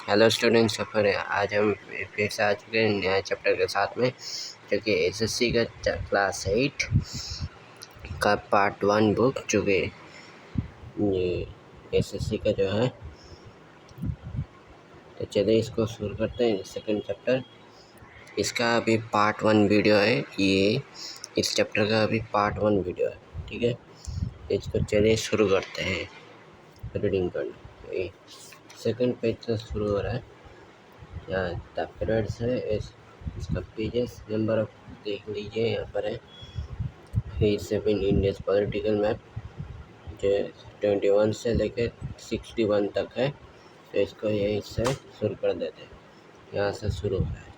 Hello students, तो फिर आज हम फिर से आ चुके हैं नया चैप्टर के साथ में, जो कि एसएससी का क्लास 8 का पार्ट 1 बुक, जो कि ये एसएससी का जो है। तो चलिए इसको शुरू करते हैं। सेकंड चैप्टर, इसका अभी पार्ट 1 वीडियो है। ये इस चैप्टर का अभी पार्ट 1 वीडियो है, ठीक है। इसको चलिए शुरू करते हैं रीडिंग करना। सेकंड पेज से शुरू हो रहा है। यहाँ द पीरियड्स है, इसका पेजेस नंबर ऑफ देख लीजिए, यहाँ पर है। ही 7 इंडियस पॉलिटिकल मैप, जो 21 से लेकर 61 तक है। तो इसको यहीं से शुरू कर देते हैं, यहाँ से शुरू हो रहा है।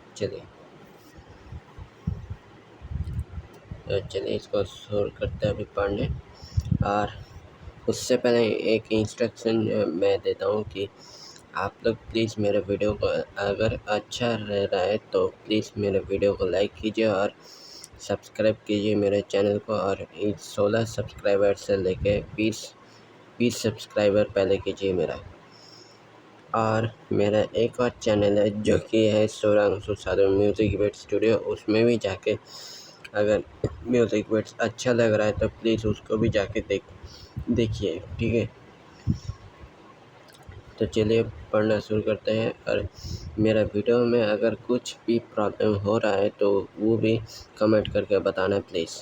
चलिए इसको शुरू करते हैं अभी पढ़ने। और उससे पहले एक इंस्ट्रक्शन मैं देता हूँ कि आप लोग प्लीज़ मेरे वीडियो को, अगर अच्छा रह रहा है तो प्लीज़ मेरे वीडियो को लाइक कीजिए और सब्सक्राइब कीजिए मेरे चैनल को। और 16 सब्सक्राइबर से लेके 20 सब्सक्राइबर पहले कीजिए मेरा। और मेरा एक और चैनल है जो कि है सोरांशु साधु म्यूज़िक बिट स्टूडियो। उसमें भी जाके अगर म्यूज़िक बिट्स अच्छा लग रहा है तो प्लीज़ उसको भी जाके देखिए, ठीक है। तो चलिए पढ़ना शुरू करते हैं। और मेरा वीडियो में अगर कुछ भी प्रॉब्लम हो रहा है तो वो भी कमेंट करके बताना प्लीज़।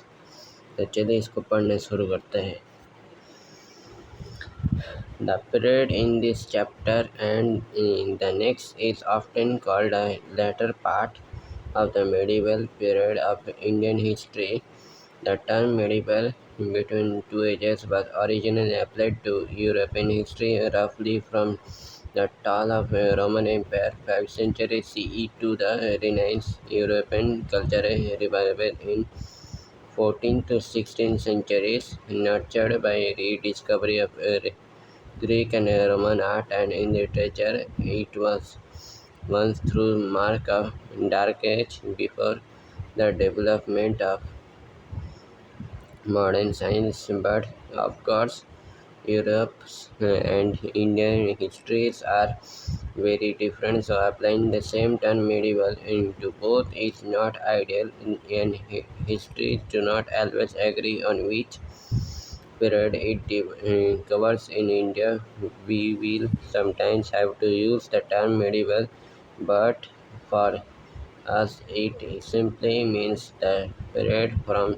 तो चलिए इसको पढ़ने शुरू करते हैं। The period in this chapter and in the next is often called a latter part of the medieval period of Indian history. The term medieval, between two ages, was originally applied to European history roughly from the fall of the Roman Empire 5th century CE to the Renaissance. European cultural revival in 14th to 16th centuries, nurtured by rediscovery of Greek and Roman art and in literature. It was once through mark of Dark Age before the development of modern science, but of course Europe's and Indian histories are very different, so applying the same term medieval into both is not ideal, and histories do not always agree on which period it covers. In India, we will sometimes have to use the term medieval, but for us it simply means the period from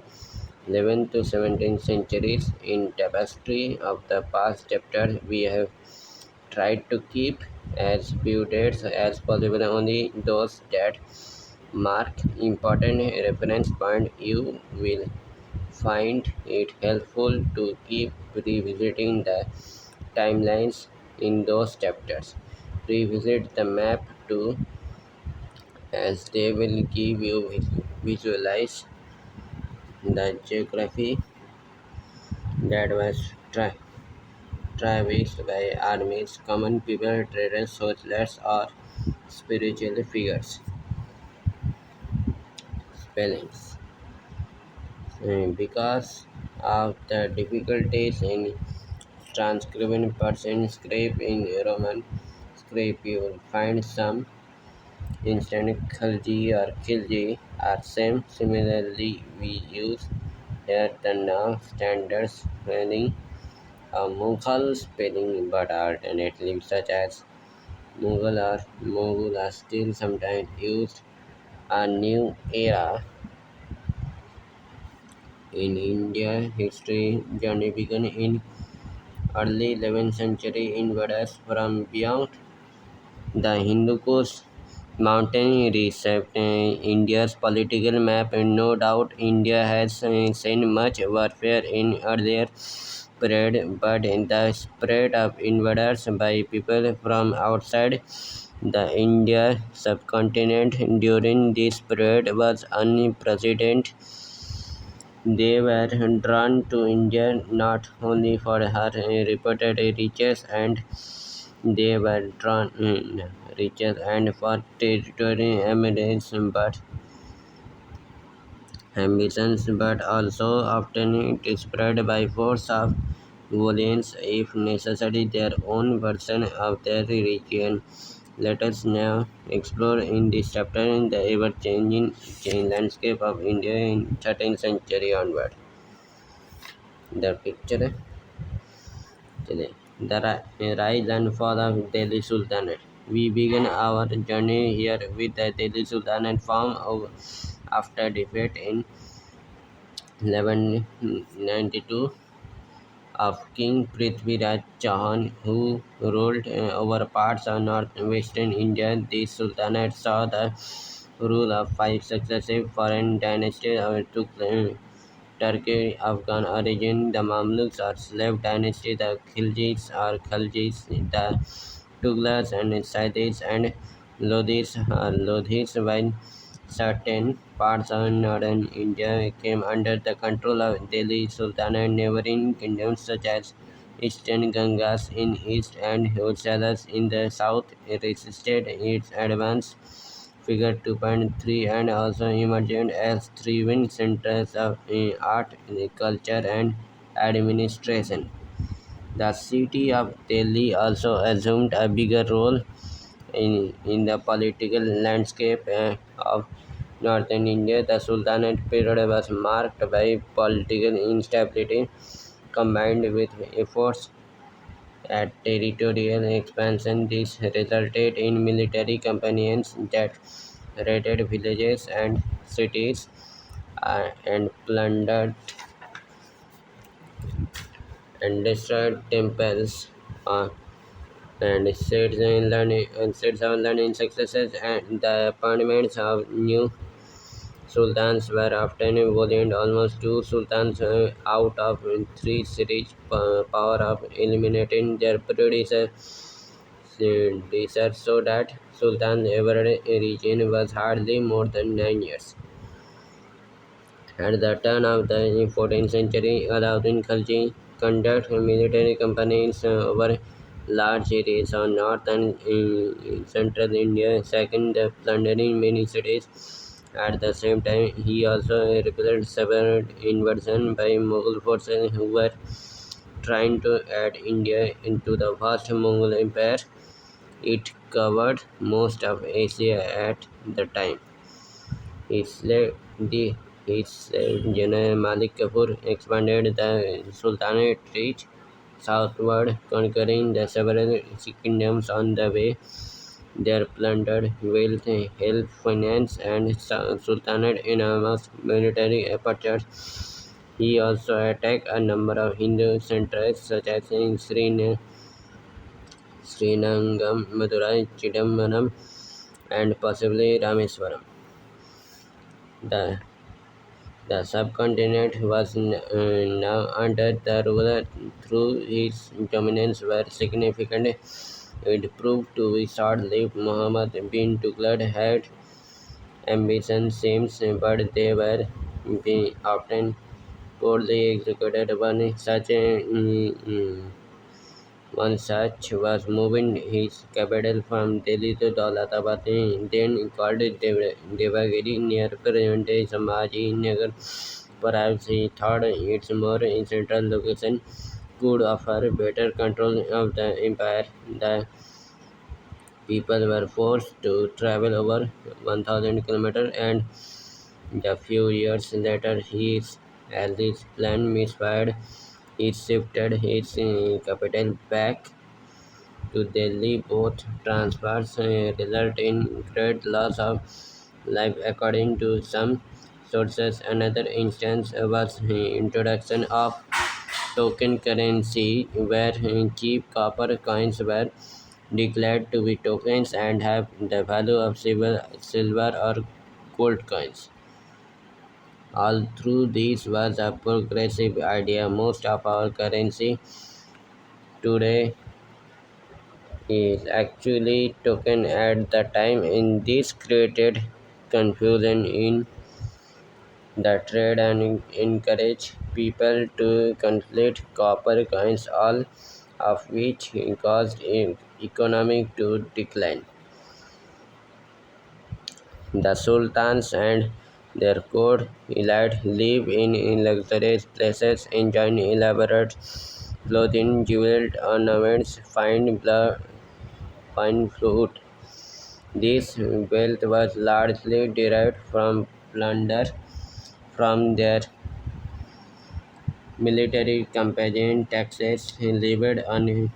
11th to 17th centuries. In tapestry of the past chapter, we have tried to keep as few dates as possible, only those that mark important reference point. You will find it helpful to keep revisiting the timelines in those chapters. Revisit the map too, as they will give you visualize the geography that was traversed by armies, common people, traders, soldiers, or spiritual figures. Spellings. Because of the difficulties in transcribing Persian script in Roman script, you will find some instant khilji or khilji are same. Similarly, we use here the now standard spelling Mughal spelling, but alternatives such as Mughal or Mughal are still sometimes used. A new era in India history journey began in early 11th century. Invaders from beyond the Hindu Kush mountain reshaped India's political map, and no doubt India has seen much warfare in earlier period, but the spread of invaders by people from outside the India subcontinent during this period was unprecedented. They were drawn to India not only for her reputed riches and They were drawn riches and for territory ambitions, but also often it spread by force of violence, if necessary, their own version of their region. Let us now explore in this chapter the ever-changing landscape of India in 13th century onward. The picture today. The rise and fall of Delhi Sultanate. We begin our journey here with the Delhi Sultanate after defeat in 1192 of King Prithviraj Chauhan, who ruled over parts of northwestern India. This sultanate saw the rule of five successive foreign dynasties of Turkey, Afghan origin, the Mamluks or slave dynasty, the Khiljis, the Tughlaqs and Sayyidis and Lodhis, while certain parts of northern India came under the control of Delhi Sultanate. Neighboring kingdoms such as Eastern Gangas in east and Hoysalas in the south resisted its advance. Figure 2.3 and also emerged as thriving centers of art, culture, and administration. The city of Delhi also assumed a bigger role in the political landscape of northern India. The Sultanate period was marked by political instability combined with efforts at territorial expansion. This resulted in military campaigns that raided villages and cities and plundered and destroyed temples. And states of learning successes and the appointments of new sultans were often violent. Almost two sultans out of three reached power of eliminating their predecessors, so that Sultan's average reign was hardly more than 9 years. At the turn of the 14th century, Alauddin Khilji conducted military campaigns over large areas of north and central India, sacking and plundering many cities. At the same time, he also repelled several invasions by Mughal forces who were trying to add India into the vast Mughal Empire. It covered most of Asia at the time. The his General Malik Kafur expanded the Sultanate reach southward, conquering the several kingdoms on the way. Their plundered wealth helped finance and Sultanate enormous military efforts. He also attacked a number of Hindu centers such as in Srinagar, Madurai, Chidambaram, and possibly Rameswaram. The The subcontinent was now under the ruler through his dominance were significant. It proved to be short-lived. Muhammad bin Tughlaq had ambitions, seems, but they were often poorly executed. One such was moving his capital from Delhi to Daulatabad, then called Devagiri, near present-day Sambhajinagar. Perhaps he thought its more central location could offer better control of the empire. The people were forced to travel over 1000 kilometers, and a few years later, as his plan misfired, he shifted his capital back to Delhi. Both transfers result in great loss of life, according to some sources. Another instance was introduction of token currency, where cheap copper coins were declared to be tokens and have the value of silver or gold coins. All through this was a progressive idea. Most of our currency today is actually token at the time. In this created confusion in the trade and encourage people to conflate copper coins. All of which caused economic to decline. The sultans and their court elite live in luxurious places, enjoying elaborate clothing, jeweled ornaments, fine fruit. This wealth was largely derived from plunder from their military campaign, taxes levied on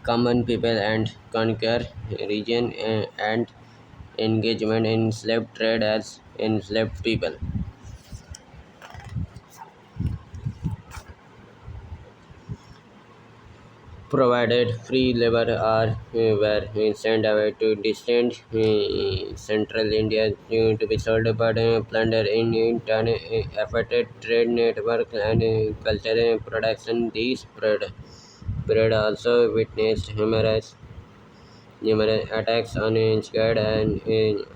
common people and conquer region and engagement in slave trade as enslaved people. Provided free labor or were sent away to distant central India to be sold, but plunder in turn affected trade network and cultural production. This period also witnessed numerous attacks on scared and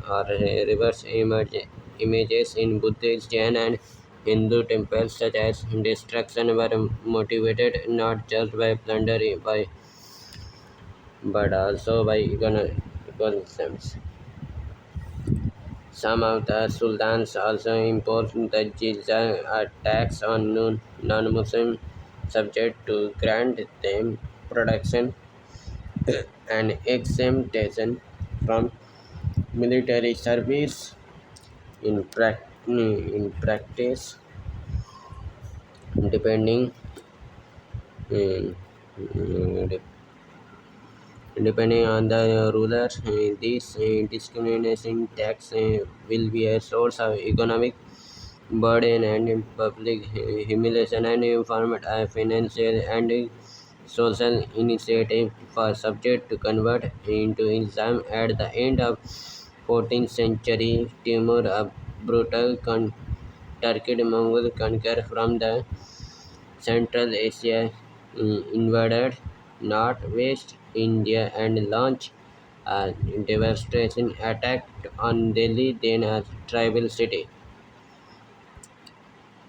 or reverse images in Buddhist, Jain, and Hindu temples, such as destruction were motivated not just by plunder but also by economics. Some of the sultans also imposed the jizya, a tax on non-Muslim subjects to grant them protection and exemption from military service. In practice, depending uh, depending on the ruler, this discrimination tax will be a source of economic burden and public humiliation and informed financial and social initiative for subject to convert into Islam. At the end of 14th century, Timur, a brutal Turkic Mongol conqueror from the Central Asia, invaded northwest India and launched a devastating attack on Delhi, then a tribal city.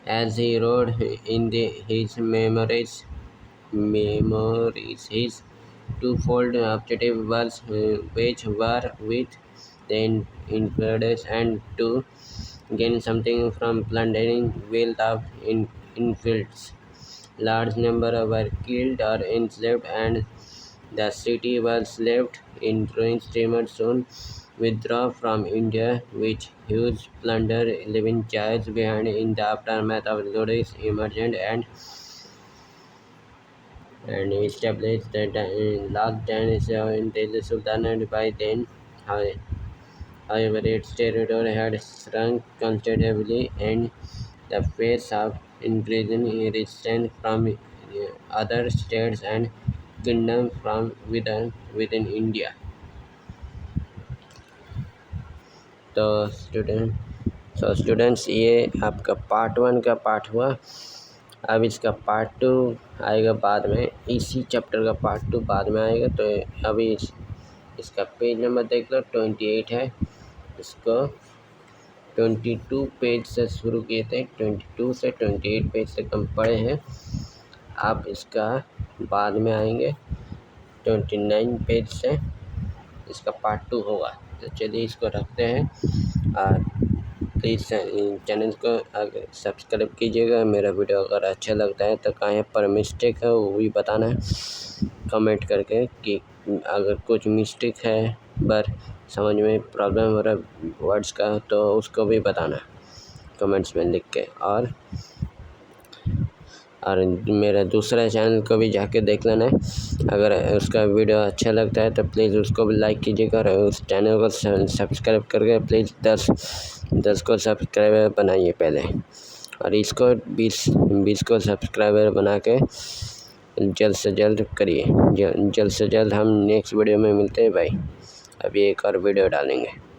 As he wrote in his memories, his twofold objective was wage war with the invaders and to gain something from plundering wealth of infidels. Large number were killed or enslaved, and the city was left in ruins. Timur soon withdrew from India, with huge plunder leaving chaos behind. In the aftermath of Lodi's emergence and established the last dynasty in Delhi Sultanate. By then, however, its territory had shrunk considerably, and the face of increasing resistance from other states and kingdoms from within India. तो students ये आपका part 1 का part हुआ। अब इसका part 2 आएगा बाद में, इसी चैप्टर का पार्ट 2 बाद में आएगा। तो अभी इसका पेज नंबर देख लो, 28 है। इसको 22 पेज से शुरू किए थे, 22 से 28 पेज से हम पढ़े हैं। आप इसका बाद में आएंगे 29 पेज से इसका पार्ट 2 होगा। तो चलिए इसको रखते हैं और प्लीज़ चैनल को अगर सब्सक्राइब कीजिएगा। मेरा वीडियो अगर अच्छा लगता है तो कहीं पर मिस्टेक है वो भी बताना है कमेंट करके, कि अगर कुछ मिस्टेक है पर समझ में प्रॉब्लम हो रहा है वर्ड्स का तो उसको भी बताना कमेंट्स में लिख के। और मेरा दूसरा चैनल को भी जाके देख लेना है। अगर उसका वीडियो अच्छा लगता है तो प्लीज़ उसको भी लाइक कीजिएगा और उस चैनल को सब्सक्राइब करके प्लीज़ 10 को सब्सक्राइबर बनाइए पहले, और इसको 20 को सब्सक्राइबर बना के जल्द से जल्द करिए। जल्द से जल्द हम नेक्स्ट वीडियो में मिलते हैं भाई। अभी एक और वीडियो डालेंगे।